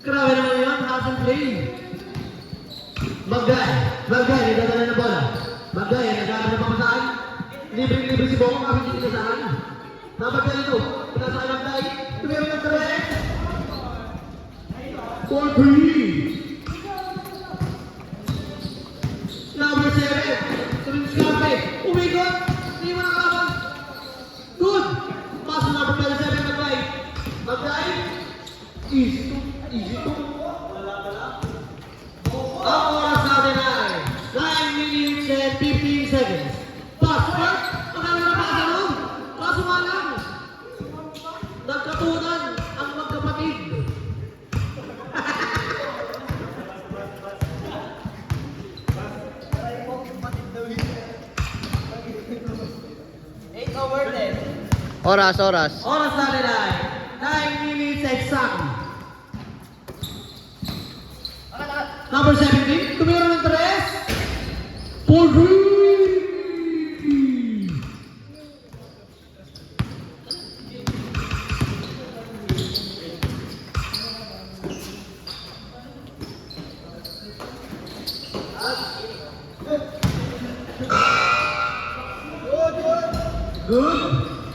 Grabe naman yun, passing play. Magay, nagdadala na bola. Magay, nagdadala na pamasaan. Libre-libre si Bong, kasi hindi nasaan. Dapat yan ito, pinasaan ng Magay. Tumira ng 3. 4-3. Number 7. Tuwing Scarpe. Umigot. Hindi mo nakabang. Good. Pass na number 27. Magay. Magay. Easy to. Ang oras natin ay 9 minutes and 15 seconds. Pass first. Magkano na pasa nun? Kaso nga lang. Nagkatunan ang magkapatid. Oras. Oras natin ay 9 minutes exactly. Number 17, tumira ng 3. 4-3.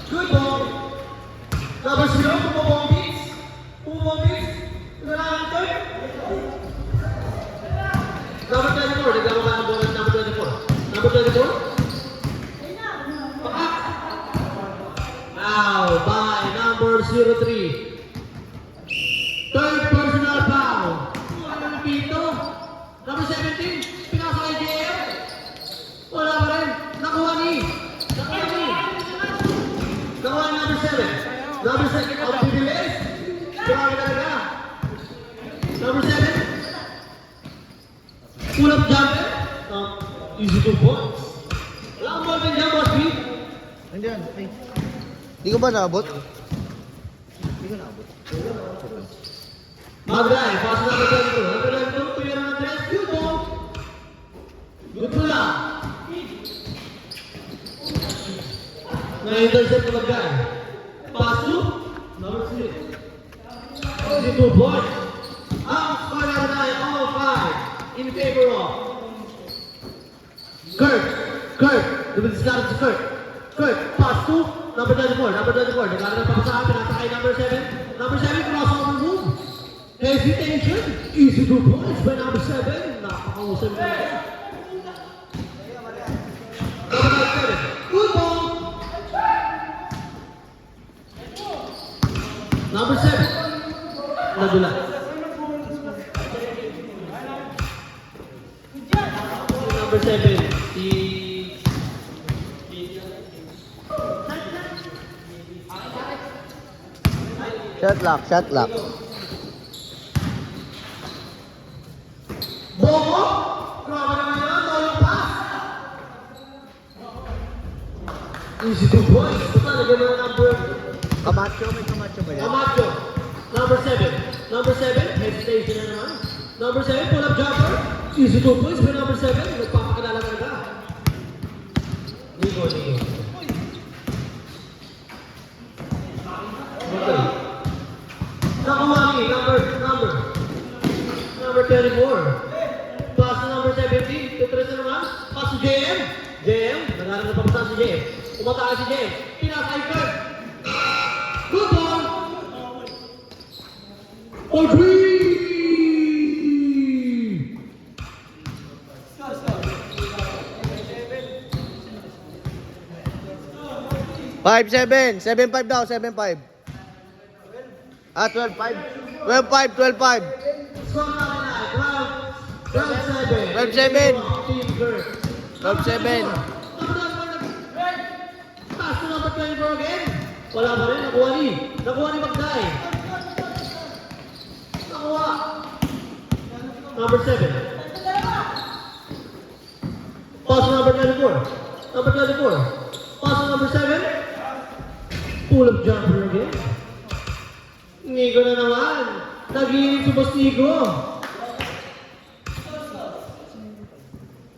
Good ball. Number 0, Pumabong Beats. Tumira ng 3. Number 24, nagkakaroon ng bola number 24. Number 24? Pakat! Now, by number 03. Third personal foul. Ano ng pito? Number 17, pinasa kay JM. Wala pa rin. Nakuha ni number 7. Number 7, ang bibilis. Grabe talaga. Number 7. Pull-up jumper. Easy to points. Wala kang ball dyan, boss B. Andiyan. Hindi ko ba naabot? Magay, pass na number 22. Number 22, tumira ng 3. Good ball. Good pull-up. Na-intercept na Magay. Pass to number 3. Easy to points. Ang score natin ay all 5 in favor of Kurt. Dumidiskarte si Kurt. Pass to number 24. Nagkakaroon ng papasahan, pinasa kay number 7. Number 7, crossover move. Hesitation. Easy to points by number 7. Napakausap na ito. Number 7. Good ball. Number 7. Nagulat. Number 7, Shot lock. Bongo. Grabe naman yun. Long pass. Easy to points. Basta lagyan mo ng number. Camacho, may Camacho ba yan? Camacho. Number 7, hesitation na naman. Number 7, pull-up jumper. Easy to points by number 7. Nagpapakilala talaga. Ligo. Okay. Nakuha ni number 24. Pass to number 17. Tutulad na naman. Pass to JM. Nagharap na papasahan si JM. Umatake si JM. Pinasa kay Kurt. Good ball. For 3. 5-7. 7-5 daw, 7-5. 12-5. 12-5. Score natin na 12-7. 12-7. 12-7. Pass to number 24 again. Wala pa rin. Nakuha ni Magday. Number 7. Pass to number 24. Pass to number 7. Pull-up jumper again. Nigo na naman. Nag-iinit si Boss Nigo.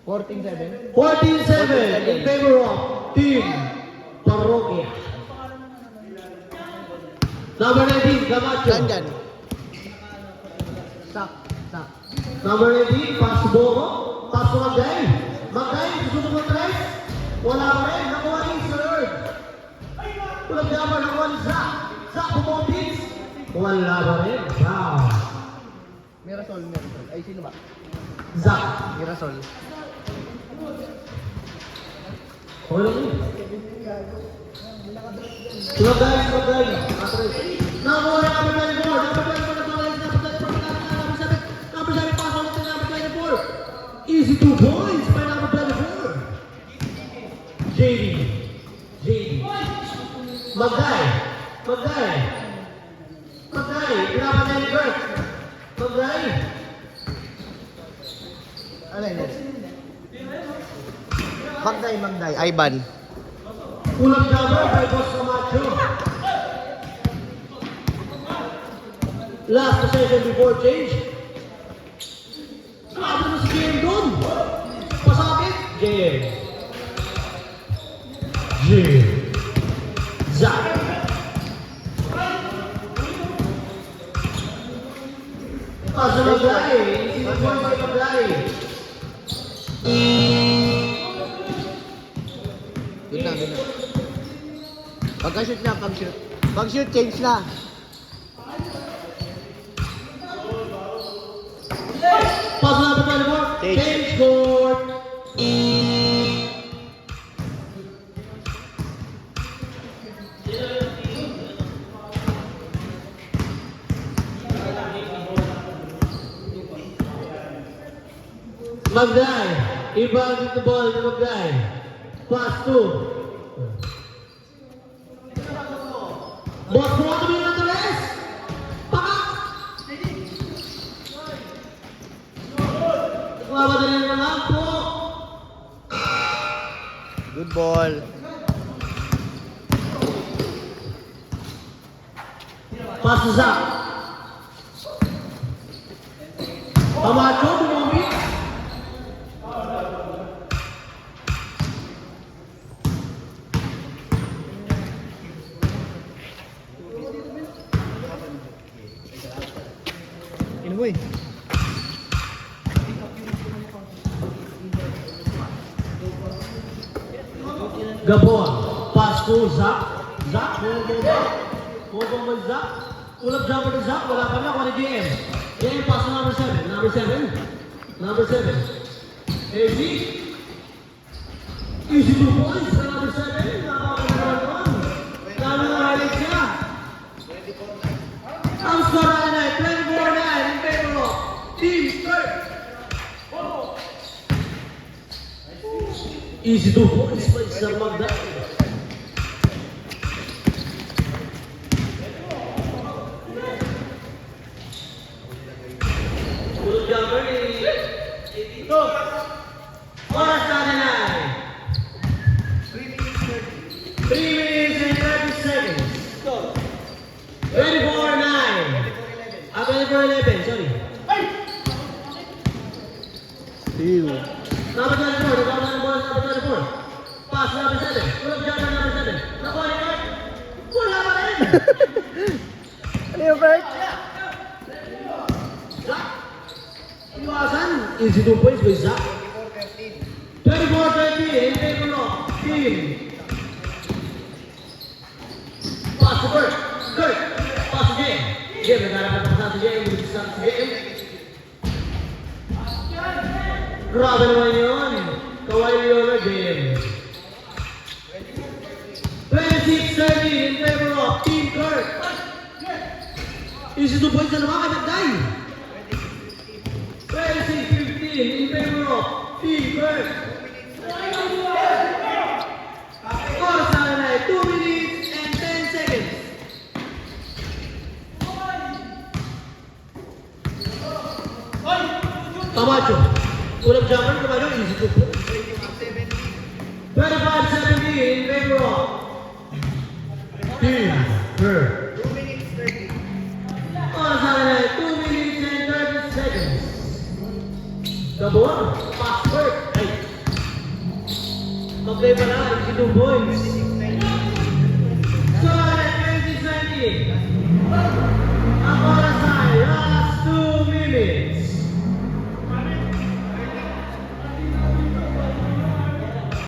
14-7. 14-7 in favor of Team Parokya. Number 19, Camacho. Dyan. Sak. Sak. Number 18, pass to Bobo. Pass to Magday. Magday, susunod mo tres. Wala pa rin. Nakuha ni Sir. Pulang number, nakuha ni Zach. Zach, bumobis. Wala pa rin. Wow. Mirasol. Ay, sino ba? Zach. Mirasol. Okay lang yun. Magday. Nakuha ni number 24. Number 7, pass ulit ni number 24. Easy 2 points by number 24. JD. Magday. Pinapan ni Bert. Magday. Ano yun? Magday. Ivan. Kulang number by Boss Camacho. Last possession before change. Grabe mo si JM doon. Pasakit. JM. Zach. Paso Magday. Easy na point by Magday. Good na. Pagka-shoot na, pag-shoot. Pag-shoot, change na. Pass number 24. Change. Change court. Magday. Ibang the ball to Magday. Pass 2. Boss mo kami ng Torres. Pakat. Mamadali na lang po. Good ball. Pass to Zach. Camacho, bumamit. Inuwi. Gabon. Pass to Zach. Bobo mo Zach. Ulap jumper to Zach. Wala pa na. Wala JM. JM pass to number 7. Number 7. Easy. Easy 2 points sa number 7. Napakagandang. Dami na highlight niya. Ang score na 24-9 in favor of Team Third. Easy 2 points by Sir Magday. Tulog jumper ni 82. Oras na na 3 minutes and 30 seconds. 24-9. 24-11, sorry. Ew. Number 24, nagawa ng bola number 24. Pass number 7. Tulog jumper number 7. Nakuha ni Mark. Wala pa rin. Ano yung Bert? Zach. Iwasan. Easy 2 points by Zach. 24-13 in favor of Team. Pass to Kurt. Pass to Jay. Jay, nagharap na pa si Jay. Nagsisak si Jay. Grabe naman yun. Kawai Leona, Jay. 26-13 in favor of Team Kurt. Easy 2 points na naman kay Magday. 26-15 in favor of Team Kurt. Oras na na 2 minutes and 10 seconds. Camacho. Ulap jumper, Camacho, easy 2 points. 25-17 in favor of Team Kurt. Oras na na 2 minutes and 30 seconds. Gabon, pass Kurt. Ay. Magday pa na, easy 2 points. So, 20-20. Ang oras ay last 2 minutes. minutes.